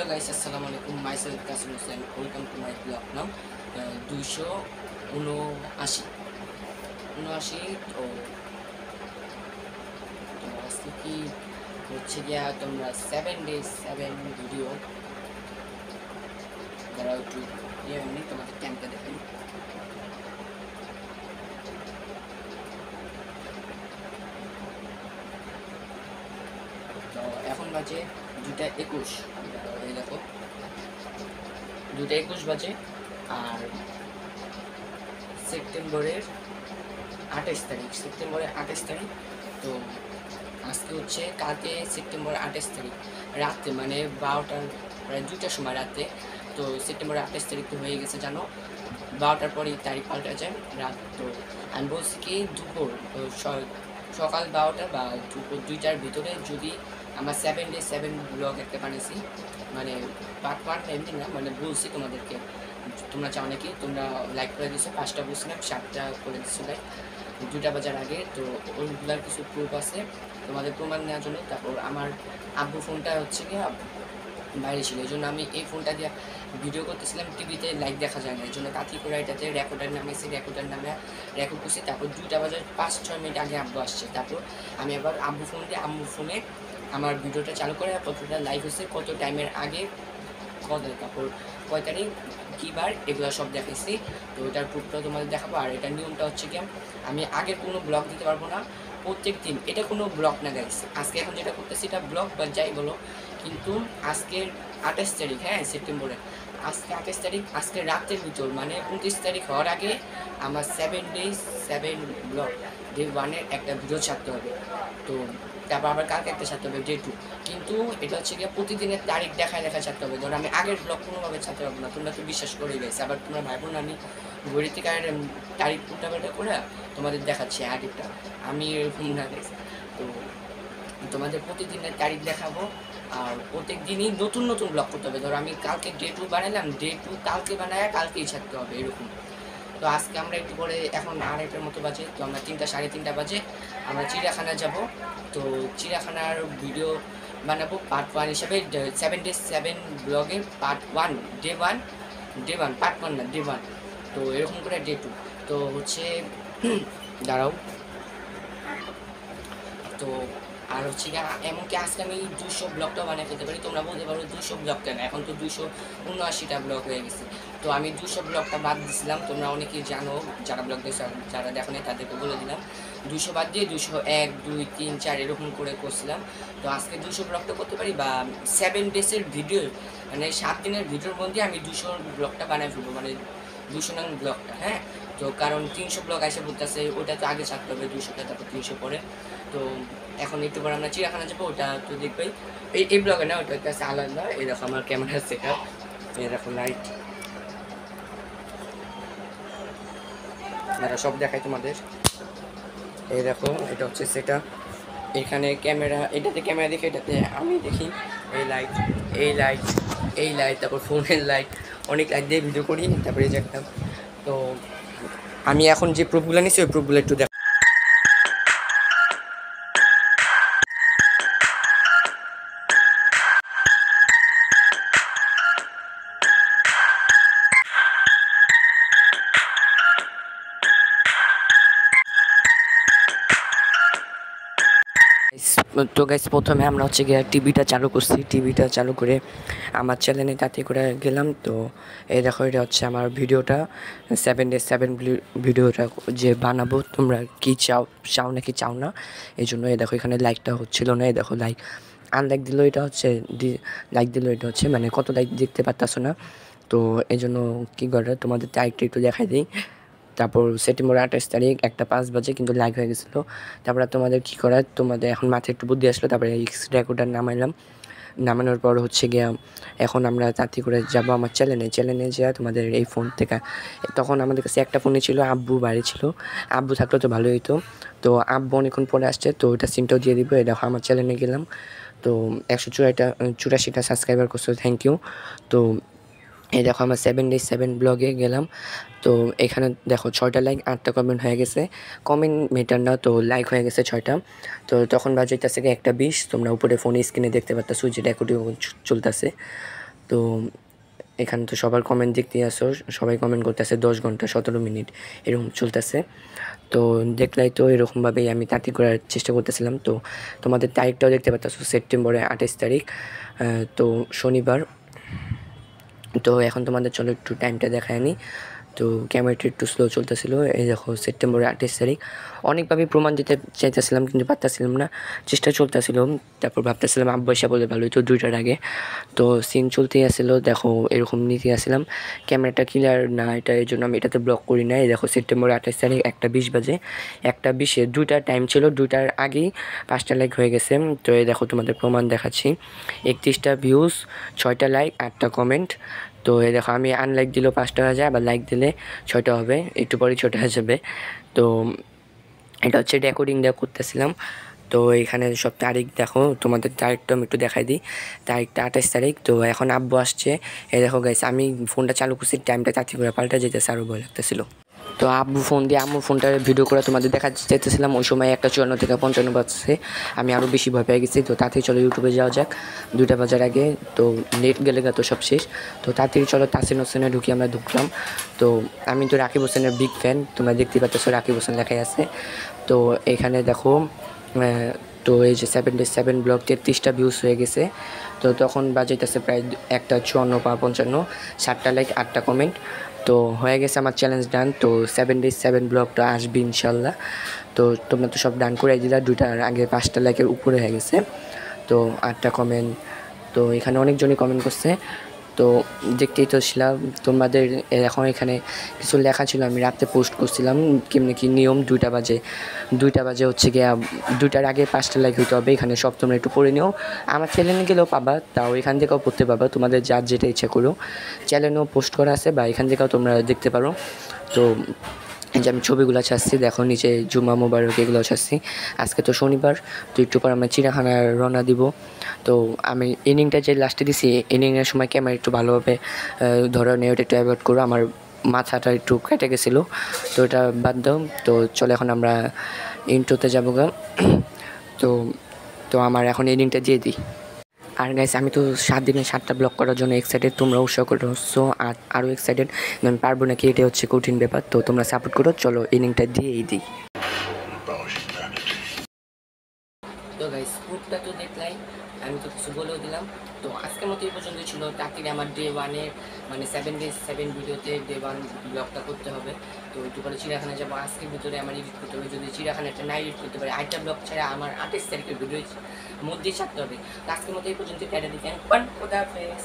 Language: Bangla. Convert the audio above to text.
Hello guys, Assalamualaikum. Myself Kasim Hussain. Welcome to my blog now. 279 তো আজকে কি হচ্ছে গিয়া তোমরা 7 days 7 ভিডিও যারা একটু এমনি তোমাদের ক্যাম্পে দেখাই। তো এখন বাজে 2:21। এই দেখো 2:21 বাজে আর সেপ্টেম্বরের 28 তারিখ। তো আজকে হচ্ছে কালকে সেপ্টেম্বর 28 তারিখ রাতে, মানে 12টার প্রায় 2টার সময় রাতে। তো সেপ্টেম্বর 28 তারিখ তো হয়ে গেছে জানো, 12টার পরেই তারিখ পাল্টা যায় রাত। তো আমি বলছি কি দুপুর সকাল 12টা বা দুপুর 2টার ভিতরে যদি আমার 7 days 7 ব্লগ একটা বানিয়েছি, মানে পার্ট 1 এমনি না, মানে বলছি তোমাদেরকে, তোমরা চাও নাকি, তোমরা লাইক করে দিছো, 5টা বলছিলাম 7টা করে দিছো লাইক 2টা বাজার আগে। তো ওইগুলার কিছু প্রুফ আছে তোমাদের প্রমাণ নেওয়ার জন্য। তারপর আমার আব্বু ফোনটা হচ্ছে কি বাইরে ছিল, এই জন্য আমি এই ফোনটা দিয়ে ভিডিও করতেছিলাম, টিভিতে লাইক দেখা যায় না, এই জন্য কাঠি করে এটাতে রেকর্ডার নামিয়েছি, রেকর্ডার নামে রেকর্ড করছি। তারপর 2টা বাজার 5-6 মিনিট আগে আব্বু আসছে, তারপর আমি আবার আব্বু ফোন দিয়ে আম্মুর ফোনে আমার ভিডিওটা চালু করে কতটা লাইভ হচ্ছে, কত টাইমের আগে কত, তারপর কয় তারিখ কী বার, এগুলো সব দেখাইছি। তো এটার প্রুফটাও তোমাদের দেখাবো। আর এটার নিয়মটা হচ্ছে কি, আমি আগের কোনো ব্লগ দিতে পারবো না প্রত্যেক দিন, এটা কোনো ব্লগ না গাইস। আজকে এখন যেটা করতেছি এটা ব্লগ বা যাই বলো, কিন্তু আজকের 28 তারিখ, হ্যাঁ সেপ্টেম্বরে, আজকে 28 তারিখ, আজকে রাতের ভিতর মানে 29 তারিখ হওয়ার আগে আমার 7 days 7 ব্লগ ডে 1-এর একটা ভিডিও ছাড়তে হবে। তো তারপর আবার কালকে একটা ছাড়তে হবে ডে 2। কিন্তু এটা হচ্ছে গিয়ে প্রতিদিনের তারিখ দেখায় ছাড়তে হবে। ধরো আমি আগের ব্লগ কোনোভাবে ছাড়তে পারবো না, তোমরা তো বিশ্বাস করেই গেছে। আবার তোমরা ভাই বোন আমি ঘড়ি থেকে তারিখ উল্টাপাল্টা করে তোমাদের দেখাচ্ছি আগেরটা, আমি এরকম না গেছি। তো তোমাদের প্রতিদিনের তারিখ দেখাবো, আর প্রত্যেক দিনই নতুন নতুন ব্লগ করতে হবে। ধরো আমি কালকে ডে 2 বানাইলাম, ডে 2 কালকে বানায় কালকেই ছাড়তে হবে এরকম। তো আজকে আমরা একটু পরে, এখন 2:30টার মতো বাজে, তো আমরা 3টা 3:30 বাজে আমরা চিড়িয়াখানা যাব। তো চিড়িয়াখানার ভিডিও বানাবো পার্ট 1 হিসাবে, 7 days 7 ব্লগের পার্ট 1 ডে 1 পার্ট 1 না ডে 1। তো এরকম করে ডে 2। তো হচ্ছে দাঁড়াও, তো আর হচ্ছে এমনকি আজকে আমি 200 ব্লগটাও বানিয়ে ফেলতে পারি। তোমরা বলতে পারো 200 ব্লগ কেন, এখন তো 279টা ব্লগ হয়ে গেছে। তো আমি 200 ব্লগটা বাদ দিয়েছিলাম, তোমরা অনেকেই জানো, যারা ব্লগ দেখছো, যারা দেখো না তাদেরকে বলে দিলাম, 200 বাদ দিয়ে 201 2 3 4 এরকম করে করছিলাম। তো আজকে 200 ব্লগটা করতে পারি, বা 7 days ভিডিও, মানে 7 দিনের ভিডিওর মধ্যে আমি 200 ব্লগটা বানিয়ে ফেলবো, মানে 200 নং ব্লগটা, হ্যাঁ। তো কারণ 300 ব্লগ এসে বলতেছে, ওটা তো আগে ছাড়তে হবে 200টা, তারপর 300 পরে। তো এখন একটু পরে আমরা চিড়িয়াখানা যাবো, ওটা তো দেখবেই এই ব্লগে না, ওটা কাছে আলাদা। এই দেখো আমার ক্যামেরা সেট আপ, এই দেখো লাইট, এরা সব দেখাই তোমাদের। এই দেখো এটা হচ্ছে সেট আপ, এখানে ক্যামেরা, এটাতে ক্যামেরা দেখে, এটাতে আমি দেখি। এই লাইট, এই লাইট, এই লাইট, তারপর ফোনের লাইট, অনেক লাইট দিয়ে ভিডিও করি। তারপরে এই যে একটা, তো আমি এখন যে প্রুফগুলো নিচ্ছি ওই প্রুফগুলো একটু দেখ। তো গাইস প্রথমে আমরা হচ্ছে গিয়ে টিভিটা চালু করছি, টিভিটা চালু করে আমার চ্যানেলে তাতে করে গেলাম। তো এই দেখো এটা হচ্ছে আমার ভিডিওটা, 7 days 7 ভিডিওটা যে বানাবো। তোমরা কি চাও নাকি চাও না, এই জন্য এই দেখো এখানে লাইকটা হচ্ছিল না, এই দেখো লাইক আনলাইক দিল, এটা হচ্ছে লাইক দিল, এটা হচ্ছে মানে কত লাইক দেখতে পারতাছো না। তো এই জন্য কী করে তোমাদের তারিখটা একটু দেখাই দিই। তারপর সেপ্টেম্বর 28 তারিখ 1:05 বাজে কিন্তু লাইভ হয়ে গেছিলো। তারপরে তোমাদের কী করার, তোমাদের এখন মাথায় একটু বুদ্ধি আসলো, তারপরে এক্স রেকর্ডার নামাইলাম। নামানোর পর হচ্ছে গিয়া এখন আমরা তাড়াতাড়ি করে যাবো আমার চ্যানেলে যা তোমাদের এই ফোন থেকে। তখন আমাদের কাছে একটা ফোনই ছিল, আব্বু বাড়ি ছিল, আব্বু থাকলে তো ভালোই হতো। তো আব্বু অনেকক্ষণ পরে আসছে, তো ওটা সিমটাও দিয়ে দিব। এই দেখো আমার চ্যানেলে গেলাম, তো 184টা সাবস্ক্রাইবার করছো, থ্যাংক ইউ। তো এই দেখো আমার 7 days 7 ব্লগে গেলাম। তো এখানে দেখো 6টা লাইক 8টা কমেন্ট হয়ে গেছে, কমেন্ট মেটার না, তো লাইক হয়ে গেছে 6টা। তো তখন বাজে 1:20, তোমরা উপরে ফোন স্ক্রিনে দেখতে পারতেছো যে রেকর্ডিং চলতেছে। তো এখানে তো সবার কমেন্ট দেখতে আসো, সবাই কমেন্ট করতেছে 10 ঘন্টা 17 মিনিট এরকম চলতেছে। তো দেখলাই তো এরকমভাবেই আমি তাড়াতাড়ি করার চেষ্টা করতেছিলাম। তো তোমাদের তারিখটাও দেখতে পাচ্ছ, সেপ্টেম্বরের 28 তারিখ, তো শনিবার। তো এখন তোমাদের চলো একটু টাইমটা দেখায় নি। তো ক্যামেরাটা একটু স্লো চলতেছিল। এই দেখো সেপ্টেম্বরের 28 তারিখ। অনেকভাবে প্রমাণ দিতে চাইতেছিলাম কিন্তু পারতেছিলাম না, চেষ্টা চলতেছিল। তারপর ভাবতেছিলাম আব্বা এসে বলে ভালোই তো 2টার আগে। তো সিন চলতেই আসছিলো, দেখো এরকম নিতে আসছিলাম, ক্যামেরাটা ক্লিয়ার না এটা, এই জন্য আমি এটাতে ব্লক করি না। এই দেখো সেপ্টেম্বরের 28 তারিখ 1:20 বাজে, 1:20-এ 2টার টাইম ছিল, 2টার আগেই 5টা লাইক হয়ে গেছে। তো এই দেখো তোমাদের প্রমাণ দেখাচ্ছি, 31টা ভিউজ, 6টা লাইক, 8টা কমেন্ট। তো এই দেখো আমি আনলাইক দিলেও 5টা হয়ে যায়, আবার লাইক দিলে 6টা হবে, একটু পরেই 6টা হয়ে যাবে। তো এটা হচ্ছে রেকর্ডিং দেওয়া করতেছিলাম। তো এখানে সব তারিখ দেখো, তোমাদের তারিখটা আমি একটু দেখাই দিই। তারিখটা 28 তারিখ। তো এখন আব্বু আসছে। এই দেখো গাইস, আমি ফোনটা চালু করছি, টাইমটা তাড়াতাড়ি করে পাল্টা যেতেছে, আরও ভয় লাগতেছিল। তো আব্বু ফোন দিয়ে আম্মু ফোনটা ভিডিও করে তোমাদের দেখা চাইতেছিলাম। ওই সময় 1:54 থেকে 55 বাজছে, আমি আরও বেশি ভয় পেয়ে গেছি। তো তাড়াতাড়ি চলো ইউটিউবে যাওয়া যাক, 2টা বাজার আগে। তো নেট গেলে তো সব শেষ। তো তাড়াতাড়ি চলো তাসিন হোসেনে ঢুকি, আমরা ঢুকলাম। তো আমি তো রাকিব হোসেনের বিগ ফ্যান, তোমরা দেখতে পাচ্ছ রাকিব হোসেন লেখাই আছে। তো এখানে দেখো, তো এই যে 77 ব্লগ 33টা ভিউজ হয়ে গেছে। তো তখন বাজেতেছে প্রায় 1:54 বা 55, 7টা লাইক, 8টা কমেন্ট। তো হয়ে গেছে আমার চ্যালেঞ্জ ডান। তো 77 ব্লগটা আসবে ইনশাল্লাহ। তো তোমরা তো সব ডান করে দিলা, 2টার আগে 5টা লাইকের উপরে হয়ে গেছে। তো 8টা কমেন্ট। তো এখানে অনেকজনই কমেন্ট করছে। তো দেখতেই তো ছিলাম তোমাদের। এখন এখানে কিছু লেখা ছিল, আমি রাতে পোস্ট করছিলাম কেমনি কি নিয়ম। 2টা বাজে হচ্ছে গিয়া, 2টার আগে 5টা লাইক হইতে হবে। এখানে সব তোমরা একটু পড়ে নিও, আমার চ্যানেলে গেলেও পাবা, তাও এখান থেকেও পড়তে পাবা, তোমাদের যার যেটা ইচ্ছা করো। চ্যানেলেও পোস্ট করা আছে বা এখান থেকেও তোমরা দেখতে পারো। তো এই যে আমি ছবিগুলো ছাড়ছি, দেখো নিচে জুমা মোবারক এগুলো ছাড়ছি। আজকে তো শনিবার, তো একটু পর আমরা চিড়িয়াখানায় রওনা দিব। তো আমি ইনিংটা যে লাস্টে দিছি, ইনিংয়ের সময় ক্যামেরা একটু ভালোভাবে ধরো নিয়ে, ওটা একটু অ্যাভয়েড করো, আমার মাথাটা একটু কেটে গেছিলো, তো এটা বাদ দাও। তো চলো এখন আমরা ইন্ট্রোতে যাবো গা। তো তো আমার এখন ইনিংটা দিয়ে দিই। আর গাইস, আমি তো 7 দিনে 7টা ব্লগ করার জন্য এক্সাইটেড, তোমরা উৎসাহ করছো আর আরও এক্সাইটেড। আমি পারবো নাকি, এটা হচ্ছে কঠিন ব্যাপার। তো তোমরা সাপোর্ট করো, চলো ইনিংটা দিয়েই দিই। তো গাইস, প্রুফটা তো দেখলাই, আমি তো কিছু বলেও দিলাম। তো আজকের মতো এই পর্যন্তই ছিল। তাকে আমার ডে 1-এর মানে 7 days 7 ভিডিওতে ডে 1 ব্লগটা করতে হবে। তো একটু পরে চিড়িয়াখানা যাবো, আজকের ভিতরে আমার এডিট করতে হবে। যদি চিড়িয়াখানাটা না এডিট করতে পারি, আরেকটা ব্লগ ছাড়া আমার 28 তারিখের ভিডিওর মধ্যেই ছাড়তে হবে। তো আজকের মতো এই পর্যন্ত, খোদা হাফেজ।